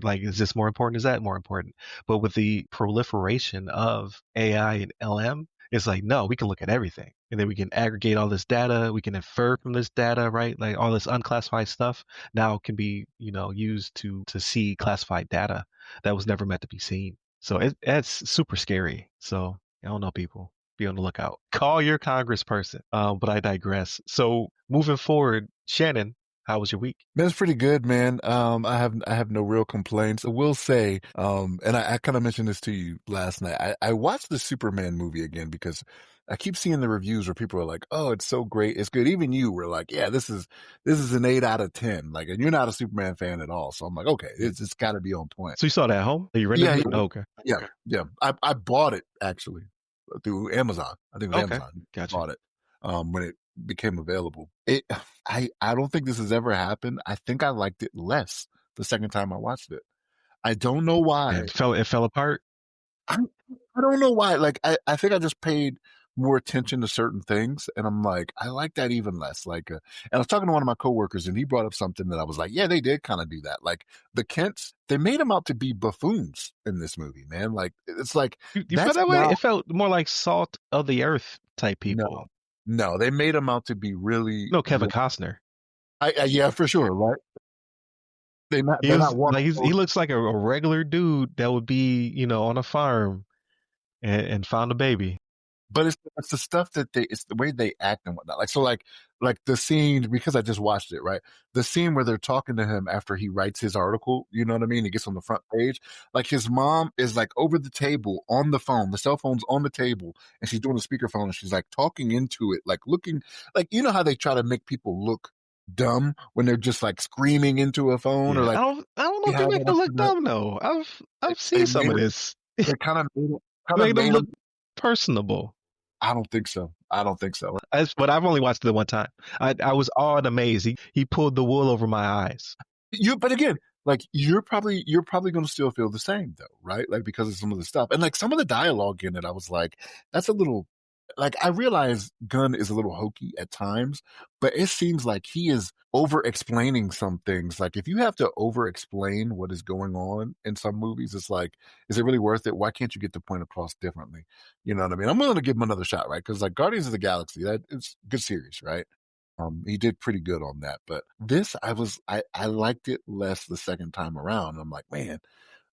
Like, is this more important? Is that more important? But with the proliferation of AI and LM, it's like, no, we can look at everything. And then we can aggregate all this data. We can infer from this data, right? Like all this unclassified stuff now can be, used to see classified data that was never meant to be seen. So it's super scary. So I don't know, people. Be on the lookout. Call your congressperson. But I digress. So moving forward, Shannon, how was your week? that's pretty good, man. I have no real complaints. I will say, and I kind of mentioned this to you last night. I watched the Superman movie again because I keep seeing the reviews where people are like, "Oh, it's so great, it's good." Even you were like, "Yeah, this is an 8 out of 10." Like, and you're not a Superman fan at all, so I'm like, "Okay, it's got to be on point." So you saw that at home? You rented Yeah, it? yeah, Oh, okay. yeah, yeah. I bought it actually through Amazon. I think it was Okay. Amazon. Gotcha. Bought it when it became available. I don't think this has ever happened. I think I liked it less the second time I watched it. I don't know why. And it fell apart. I, I don't know why. Like I think I just paid more attention to certain things, and I'm like, I like that even less. Like, and I was talking to one of my coworkers, and he brought up something that I was like, yeah, they did kind of do that. Like the Kents, they made them out to be buffoons in this movie, man. Like it's like You felt that's that way? not It felt more like salt of the earth type no, people. no. They made them out to be really, No, Kevin really. Costner. Yeah, for sure. Right? He They're not was one. like he looks like a regular dude that would be, on a farm and found a baby. But it's the stuff that it's the way they act and whatnot. Like so, like the scene because I just watched it. Right, the scene where they're talking to him after he writes his article. You know what I mean? He gets on the front page. Like his mom is like over the table on the phone. The cell phone's on the table, and she's doing the speakerphone, and she's like talking into it, like looking like how they try to make people look dumb when they're just like screaming into a phone or Yeah, like I don't know you if they have make it it up look to that. dumb though. I've They seen some made of it. this. They kind of Made them made look them. personable. I don't think so. I don't think so. But I've only watched it one time. I was awed amazed. He pulled the wool over my eyes. But again, like you're probably going to still feel the same though, right? Like because of some of the stuff and like some of the dialogue in it, I was like, that's a little. like I realize Gunn is a little hokey at times, but it seems like he is over explaining some things. Like if you have to over explain what is going on in some movies, it's like, is it really worth it? Why can't you get the point across differently? You know what I mean? I'm willing to give him another shot, right? Because like Guardians of the Galaxy, that is a good series, right? He did pretty good on that, but this I liked it less the second time around. I'm like, man,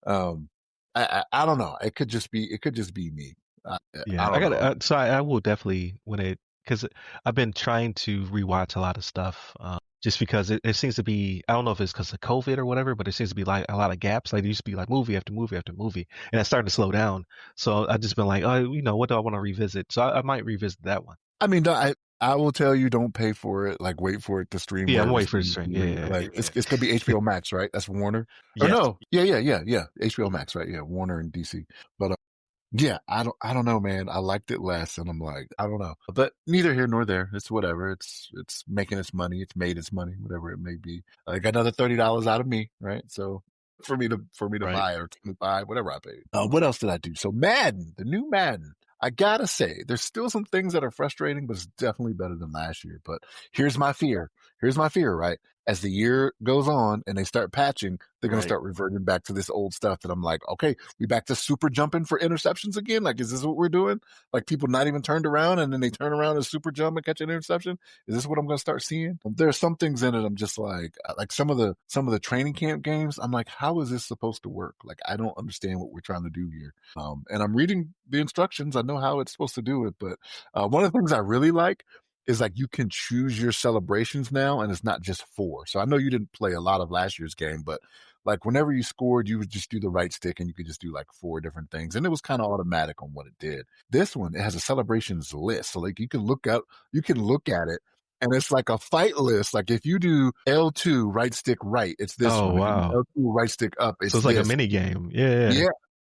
um, I don't know. It could just be me. I Yeah, I don't got know. so I will definitely when it because I've been trying to rewatch a lot of stuff just because it seems to be I don't know if it's because of COVID or whatever, but it seems to be like a lot of gaps. Like there used to be like movie after movie after movie, and it's starting to slow down. So I just been like, oh, what do I want to revisit? So I might revisit that one. I mean, I will tell you, don't pay for it. Like, wait for it to stream Yeah, I'm wherever waiting it's for the string. Yeah, streaming. yeah, Like, yeah. it's gonna be HBO Max, right? That's Warner. Or Yes. no, yeah. HBO Max, right? Yeah, Warner and DC. But yeah, I don't know, man. I liked it less, and I'm like, I don't know. But neither here nor there. It's whatever. It's making its money. It's made its money, whatever it may be. I got another $30 out of me, right? So for me to Right. buy or 25, whatever I paid. What else did I do? So Madden, the new Madden. I gotta say, there's still some things that are frustrating, but it's definitely better than last year. But here's my fear. Here's my fear, right? As the year goes on and they start patching, they're going to Right. start reverting back to this old stuff that I'm like, okay, we back to super jumping for interceptions again? Like, is this what we're doing? Like people not even turned around and then they turn around and super jump and catch an interception? Is this what I'm going to start seeing? There are some things in it I'm just like some of the training camp games, I'm like, how is this supposed to work? Like, I don't understand what we're trying to do here. And I'm reading the instructions. I know how it's supposed to do it, but one of the things I really like is like you can choose your celebrations now, and it's not just four. So I know you didn't play a lot of last year's game, but like whenever you scored, you would just do the right stick and you could just do like four different things, and it was kind of automatic on what it did. This one, it has a celebrations list, so like you can look at it. And it's like a fight list. Like if you do L2 right stick right, it's this Oh one. If you do wow. L2 right stick up, So it's it's like a this. mini game. Yeah. Yeah,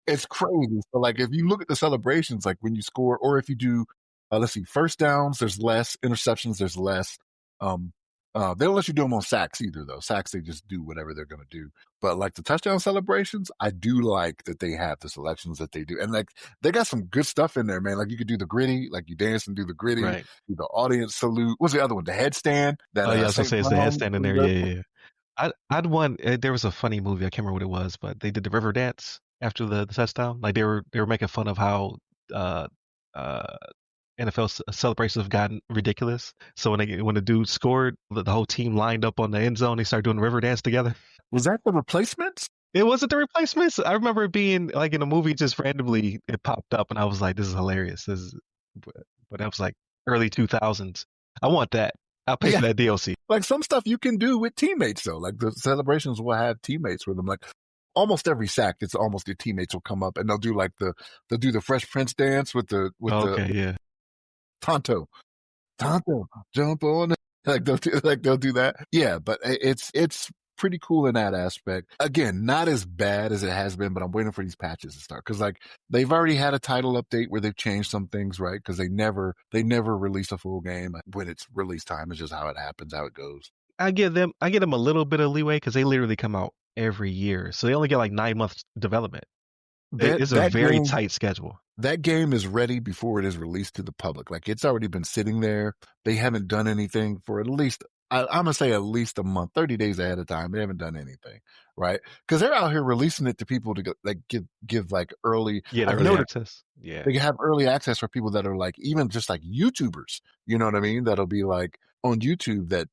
it's crazy. So like if you look at the celebrations, like when you score, or if you do, let's see, first downs, there's less interceptions, there's less. Um, they don't let you do them on sacks either, though. Sacks, they just do whatever they're gonna do. But like the touchdown celebrations, I do like that they have the selections that they do, and like they got some good stuff in there, man. Like you could do the gritty, like you dance and do the gritty, Right. do the audience salute. What's the other one? The headstand that Oh yeah, I was gonna St. say it's the Brown. headstand in there. Yeah. I'd won. There was a funny movie. I can't remember what it was, but they did the river dance after the touchdown. Like they were making fun of how uh, uh, NFL celebrations have gotten ridiculous. So when the dude scored, the whole team lined up on the end zone. They started doing the river dance together. Was that the replacements? It wasn't the replacements. I remember it being like in a movie, just randomly it popped up, and I was like, "This is hilarious." But that was like early 2000s. I want that. I'll pay Yeah. for that DLC. Like some stuff you can do with teammates though. Like the celebrations will have teammates with them. Like almost every sack, it's almost your teammates will come up and they'll do the Fresh Prince dance with the Okay, yeah. Tonto. Tonto, jump on it. Like they'll do that. Yeah, but it's pretty cool in that aspect. Again, not as bad as it has been, but I'm waiting for these patches to start because like they've already had a title update where they've changed some things, right? Because they never release a full game when it's release time. It's just how it happens, how it goes. I give them a little bit of leeway because they literally come out every year, so they only get like 9 months development. That It's a that very game tight schedule. that game is ready before it is released to the public. Like it's already been sitting there. They haven't done anything for at least I'm gonna say at least a month, 30 days ahead of time. They haven't done anything, right? Because they're out here releasing it to people to like give like early. Yeah, the I've early noticed access. Yeah, they have early access for people that are like even just like YouTubers. You know what I mean? That'll be like on YouTube that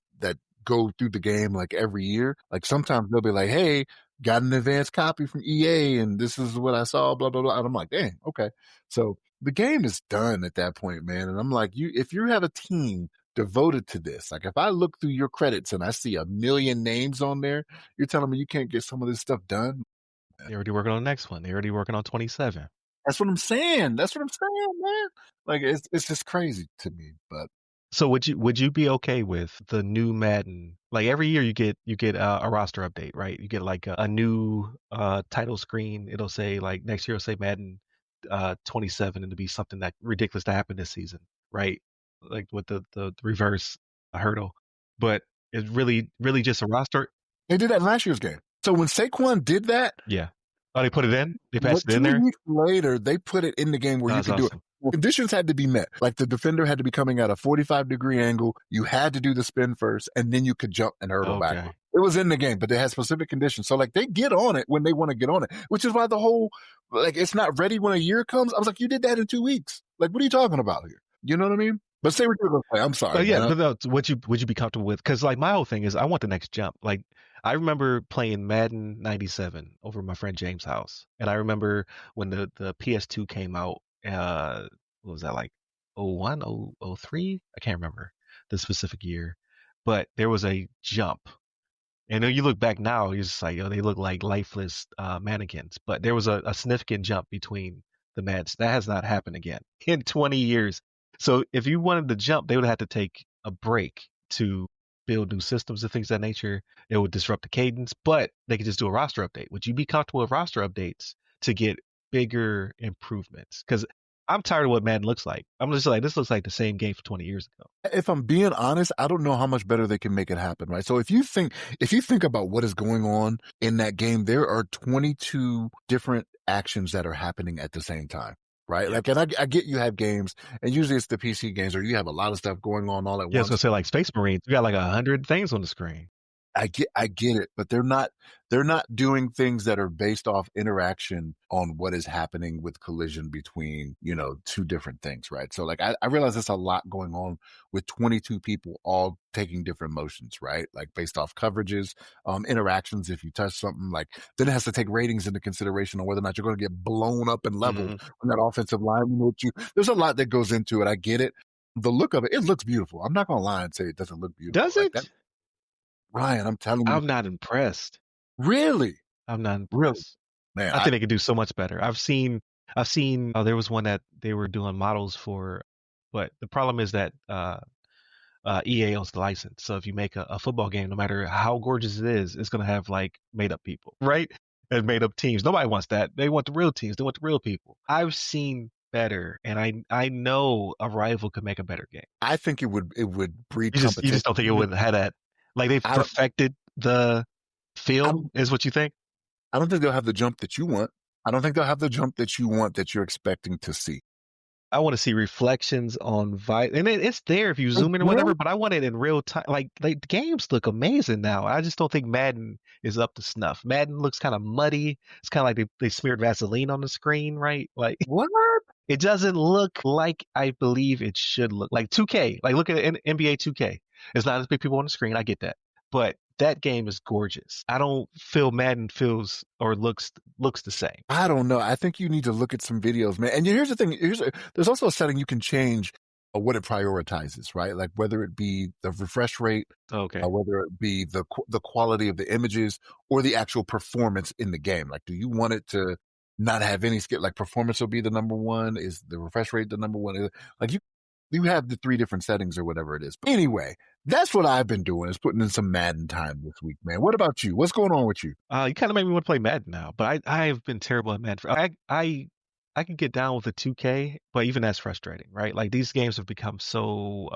go through the game like every year. Like sometimes they'll be like, "Hey, got an advanced copy from EA, and this is what I saw." Blah blah blah. And I'm like, "Dang, okay." So the game is done at that point, man. And I'm like, if you have a team devoted to this, like if I look through your credits and I see a million names on there, you're telling me you can't get some of this stuff done? they're already working on the next one. They're already working on 27. That's what I'm saying. That's what I'm saying, man. Like it's just crazy to me. But So would you be okay with the new Madden? Like every year you get a roster update, right? You get like a new title screen. It'll say like next year it'll say Madden 27, and it'll be something that ridiculous to happen this season, right? Like with the reverse hurdle, but it's really just a roster. they did that in last year's game. So when Saquon did that, Yeah. Oh, they put it in. They what patched it in 2 there. weeks later they put it in the game where you That's could do it. awesome. conditions had to be met. Like the defender had to be coming at a 45-degree angle. You had to do the spin first, and then you could jump and hurdle backward. Okay. It was in the game, but they had specific conditions. So like they get on it when they want to get on it, which is why the whole like it's not ready when a year comes. I was like, you did that in 2 weeks. Like, what are you talking about here? You know what I mean? But say what you're going to say. I'm sorry, Yeah, man. but no, would you be comfortable with? Because like my whole thing is I want the next jump. Like I remember playing Madden '97 over my friend James' house, and I remember when the PS2 came out. What was that like? '01, '03? I can't remember the specific year, but there was a jump. And then you look back now, you're just like, oh, they look like lifeless mannequins. But there was a significant jump between the Mads. That has not happened again in 20 years. So if you wanted to jump, they would have to take a break to build new systems and things of that nature. It would disrupt the cadence, but they could just do a roster update. Would you be comfortable with roster updates to get bigger improvements? Because I'm tired of what Madden looks like. I'm just like, this looks like the same game for 20 years ago. If I'm being honest, I don't know how much better they can make it happen, right? So if you think about what is going on in that game, there are 22 different actions that are happening at the same time. Right. Yeah. Like, and I get you have games, and usually it's the PC games, or you have a lot of stuff going on all at Yeah, I was gonna once. say like Space Marines. You got like 100 things on the screen. I get it, but they're not doing things that are based off interaction on what is happening with collision between, two different things, right? So like I realize there's a lot going on with 22 people all taking different motions, right? Like based off coverages, interactions. If you touch something, like then it has to take ratings into consideration on whether or not you're going to get blown up and leveled when that offensive line with you. There's a lot that goes into it. I get it. The look of it looks beautiful. I'm not going to lie and say it doesn't look beautiful Does like that. it? Ryan, I'm telling you, I'm not impressed. really, I'm not really, impressed. man. I think they could do so much better. I've seen. There was one that they were doing models for, but the problem is that EA owns the license. So if you make a football game, no matter how gorgeous it is, it's gonna have like made up people, right? And made up teams. Nobody wants that. They want the real teams. They want the real people. I've seen better, and I know a rival could make a better game. I think it would breed You just competition. don't think it would have had that. Like they've I don't, perfected the I feel, don't, is what you think? I don't think they'll have the jump that you want. I don't think they'll have the jump that you want that you're expecting to see. I want to see reflections on and it's there if you They zoom in or whatever. will. But I want it in real time. Like the games look amazing now. I just don't think Madden is up to snuff. Madden looks kind of muddy. It's kind of like they smeared Vaseline on the screen, right? Like What? it doesn't look like I believe it should look. Like 2K. Like look at NBA 2K. It's not as big people on the screen. I get that, but that game is gorgeous. I don't feel Madden feels or looks the same. I don't know. I think you need to look at some videos, man. And here's the thing. There's also a setting you can change what it prioritizes, right? Like whether it be the refresh rate, Okay. whether it be the quality of the images or the actual performance in the game. Like, do you want it to not have any skill? Like performance will be the number one. Is the refresh rate the number one? Like you have the 3 different settings or whatever it is. But anyway, that's what I've been doing, is putting in some Madden time this week, man. What about you? What's going on with you? You kind of made me want to play Madden now, but I've been terrible at Madden. I can get down with the 2K, but even that's frustrating, right? Like these games have become so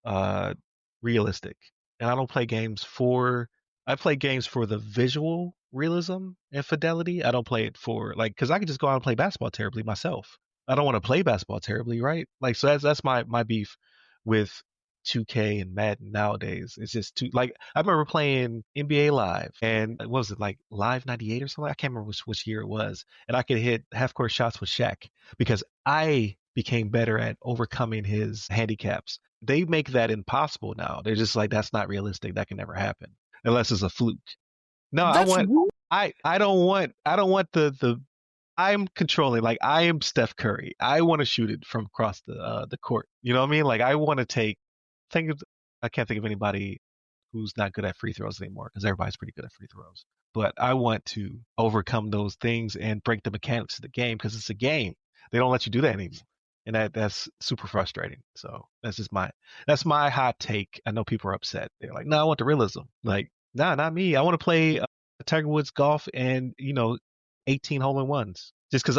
uh realistic, and I don't play games for. I play games for the visual realism and fidelity. I don't play it for like because I can just go out and play basketball terribly myself. I don't want to play basketball terribly, right? Like so that's my beef with 2K and Madden nowadays. It's just too like I remember playing NBA Live and what was it like Live '98 or something? I can't remember which year it was, and I could hit half court shots with Shaq because I became better at overcoming his handicaps. They make that impossible now. They're just like that's not realistic. That can never happen unless it's a fluke. No, That's rude. I don't want the I'm controlling. Like I am Steph Curry. I want to shoot it from across the court. You know what I mean? Like I want to think of I can't think of anybody who's not good at free throws anymore because everybody's pretty good at free throws. But I want to overcome those things and break the mechanics of the game because it's a game. They don't let you do that anymore. And that's super frustrating. So that's my hot take. I know people are upset. They're like, no, I want the realism. Like, nah, not me. I want to play Tiger Woods golf and 18 hole in ones. just because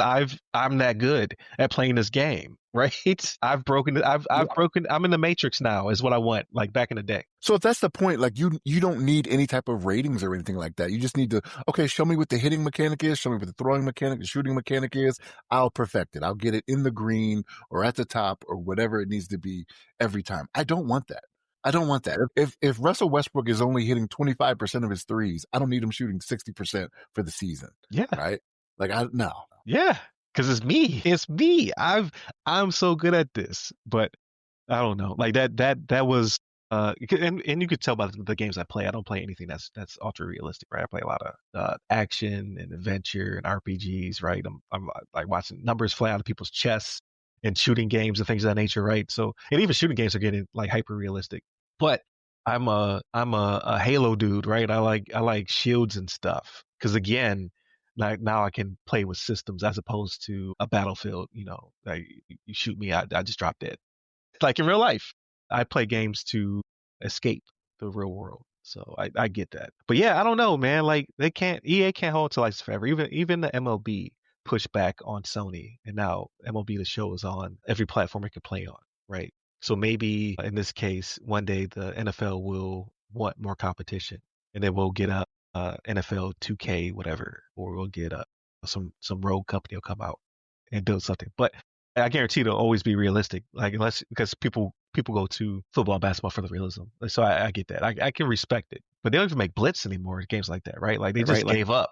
I'm that good at playing this game, right? I've broken. I'm in the Matrix now, is what I want, like back in the day. So if that's the point, like you don't need any type of ratings or anything like that. You just need to, okay, show me what the hitting mechanic is, show me what the throwing mechanic, the shooting mechanic is. I'll perfect it. I'll get it in the green or at the top or whatever it needs to be every time. I don't want that. I don't want that. If Russell Westbrook is only hitting 25% of his threes, I don't need him shooting 60% for the season. Yeah, Right? Like I no. yeah, because it's me. It's me. I'm so good at this, but I don't know. Like that was and you could tell by the games I play. I don't play anything that's ultra realistic, right? I play a lot of action and adventure and RPGs, right? I'm like watching numbers fly out of people's chests and shooting games and things of that nature, right? So and even shooting games are getting like hyper realistic. But I'm a Halo dude, right? I like shields and stuff because again, like now I can play with systems as opposed to a battlefield. Like you shoot me, I just drop dead like in real life. I play games to escape the real world. So I get that. But yeah, I don't know, man. Like EA can't hold to license forever. Even the MLB pushed back on Sony, and now MLB the Show is on every platform it can play on, right? So maybe in this case, one day the NFL will want more competition, and then we'll get a NFL 2K whatever, or we'll get a some rogue company will come out and build something. But I guarantee it'll always be realistic. Like unless because people go to football and basketball for the realism. So I get that. I can respect it. But they don't even make blitz anymore, games like that, right? Like they just gave up.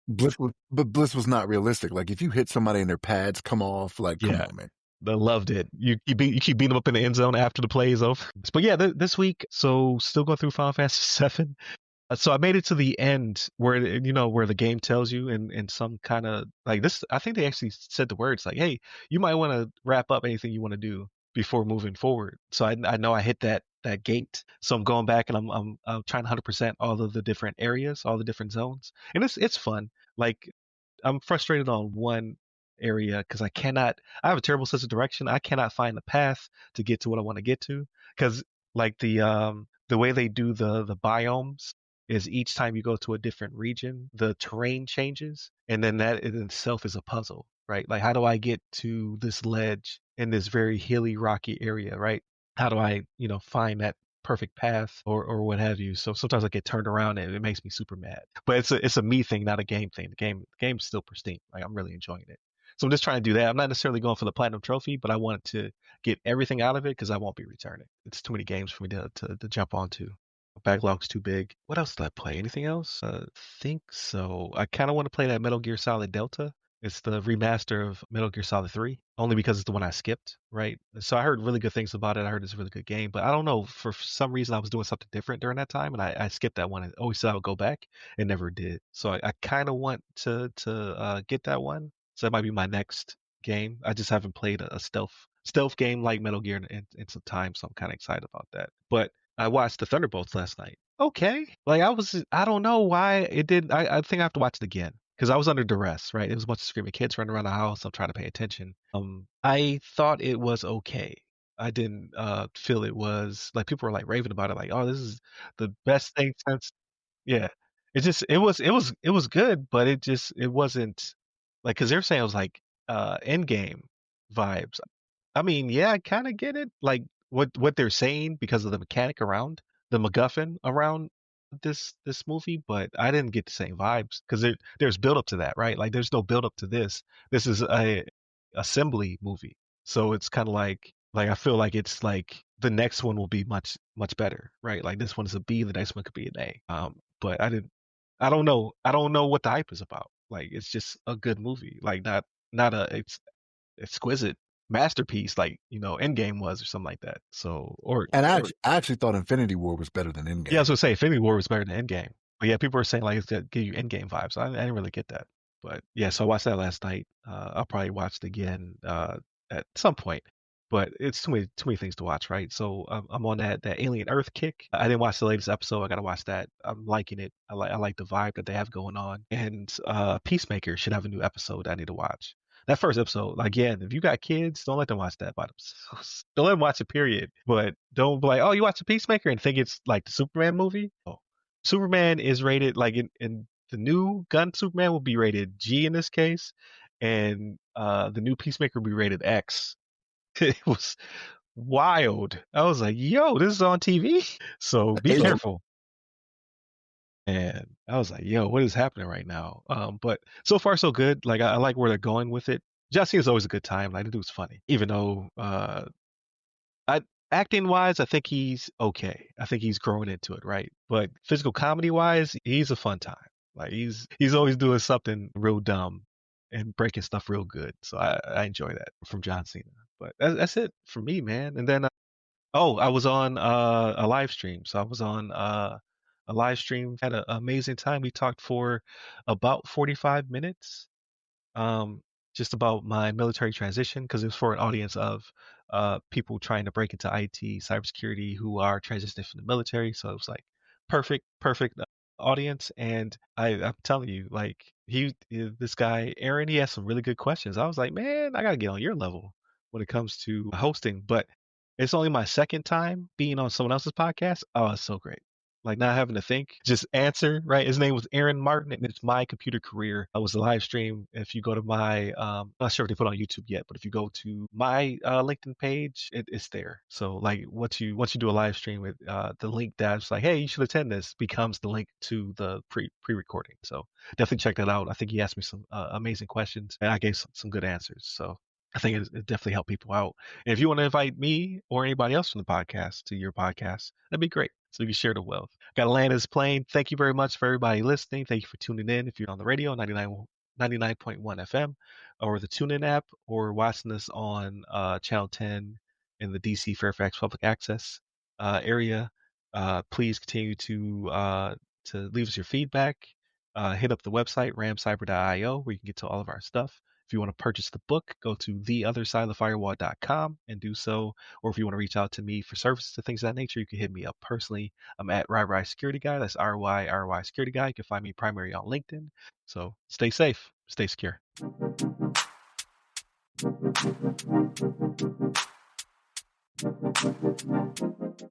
But Bliss was not realistic. Like if you hit somebody and their pads come off, like come Yeah. on, man. They loved it. You keep beating them up in the end zone after the play is over. But yeah, this week, so still going through Final Fantasy 7. So I made it to the end where where the game tells you in some kind of like this. I think they actually said the words like, "Hey, you might want to wrap up anything you want to do before moving forward." So I know I hit that gate. So I'm going back and I'm trying 100% all of the different areas, all the different zones, and it's fun. Like I'm frustrated on one area because I cannot. I have a terrible sense of direction. I cannot find the path to get to what I want to get to because like the way they do the biomes is each time you go to a different region, the terrain changes, and then that in itself is a puzzle, right? Like how do I get to this ledge in this very hilly, rocky area, right? How do I, find that perfect path or what have you? So sometimes I get turned around and it makes me super mad. But it's a me thing, not a game thing. The game's still pristine. Like I'm really enjoying it. So I'm just trying to do that. I'm not necessarily going for the platinum trophy, but I want to get everything out of it because I won't be returning. It's too many games for me to jump onto. Backlog's too big. What else did I play? Anything else? Think so. I kind of want to play that Metal Gear Solid Delta. It's the remaster of Metal Gear Solid 3, only because it's the one I skipped, right? So I heard really good things about it. I heard it's a really good game, but I don't know. For some reason, I was doing something different during that time, and I skipped that one. And always said I would go back, and never did. So I kind of want to get that one. So that might be my next game. I just haven't played a stealth game like Metal Gear in some time, so I'm kind of excited about that. But I watched the Thunderbolts last night. Okay. Like I don't know why it did. I think I have to watch it again because I was under duress, right? It was a bunch of screaming kids running around the house. I'm trying to pay attention. I thought it was okay. I didn't feel it was like people were like raving about it, like, oh, this is the best thing since. Yeah. It was good, but it wasn't like because they're saying it was like end game vibes. I mean, yeah, I kind of get it, like what they're saying because of the mechanic around the MacGuffin around this movie, but I didn't get the same vibes because there's build up to that, right? Like there's no build up to this. This is a assembly movie, so it's kind of like I feel like it's like the next one will be much better, right? Like this one is a B, the next one could be an A. But I don't know, what the hype is about. Like it's just a good movie, like not a it's exquisite masterpiece like Endgame was or something like that. So or And I actually thought Infinity War was better than yeah, I was Endgame. gonna say Infinity War was better than Endgame, but yeah, people were saying like it's gonna give you Endgame vibes. I didn't really get that, but yeah, so I watched that last night. I'll probably watch it again at some point, but it's too many things to watch, right? So I'm on that Alien Earth kick. I didn't watch the latest episode. I gotta watch that. I'm liking it. I like the vibe that they have going on, and Peacemaker should have a new episode I need to watch. That first episode, like, yeah, if you got kids, don't let them watch that by themselves. Don't let them watch it, period. But don't be like, oh, you watch the Peacemaker and think it's like the Superman movie. Oh, Superman is rated like in the new gun Superman will be rated G in this case, and the new Peacemaker will be rated X. It was wild. I was like, yo, this is on TV. So be Hey, careful. And I was like, yo, what is happening right now? But so far so good. Like I like where they're going with it. Jesse is always a good time. Like the dude's funny, even though I acting wise, I think he's okay. I think he's growing into it, right? But physical comedy wise, he's a fun time. Like he's always doing something real dumb and breaking stuff real good. So I enjoy that from John Cena. But that's it for me, man. And then oh, I was on a live stream. So I was on a live stream, had an amazing time. We talked for about 45 minutes, um, just about my military transition because it was for an audience of people trying to break into IT, cybersecurity who are transitioning from the military. So it was like perfect audience. And I'm telling you, like this guy Aaron, he has some really good questions. I was like, man, I gotta get on your level when it comes to hosting. But it's only my second time being on someone else's podcast. Oh, it's so great. Like not having to think, just answer, right? His name was Aaron Martin, and it's My Computer Career. I was a live stream. If you go to my, I'm not sure if they put it on YouTube yet, but if you go to my LinkedIn page, it's there. So like once you do a live stream, with the link that's like, hey, you should attend this, becomes the link to the pre-recording. So definitely check that out. I think he asked me some amazing questions, and I gave some good answers. So I think it definitely helped people out. And if you want to invite me or anybody else from the podcast to your podcast, that'd be great. So you can share the wealth. Got to land this plane. Thank you very much for everybody listening. Thank you for tuning in. If you're on the radio, 99.1 FM, or the TuneIn app, or watching this on Channel 10 in the DC Fairfax Public Access area, please continue to leave us your feedback. Hit up the website, ramcyber.io, where you can get to all of our stuff. If you want to purchase the book, go to theothersideofthefirewall.com and do so. Or if you want to reach out to me for services and things of that nature, you can hit me up personally. I'm at RY Security Guy. That's RY Security Guy. You can find me primary on LinkedIn. So stay safe, stay secure.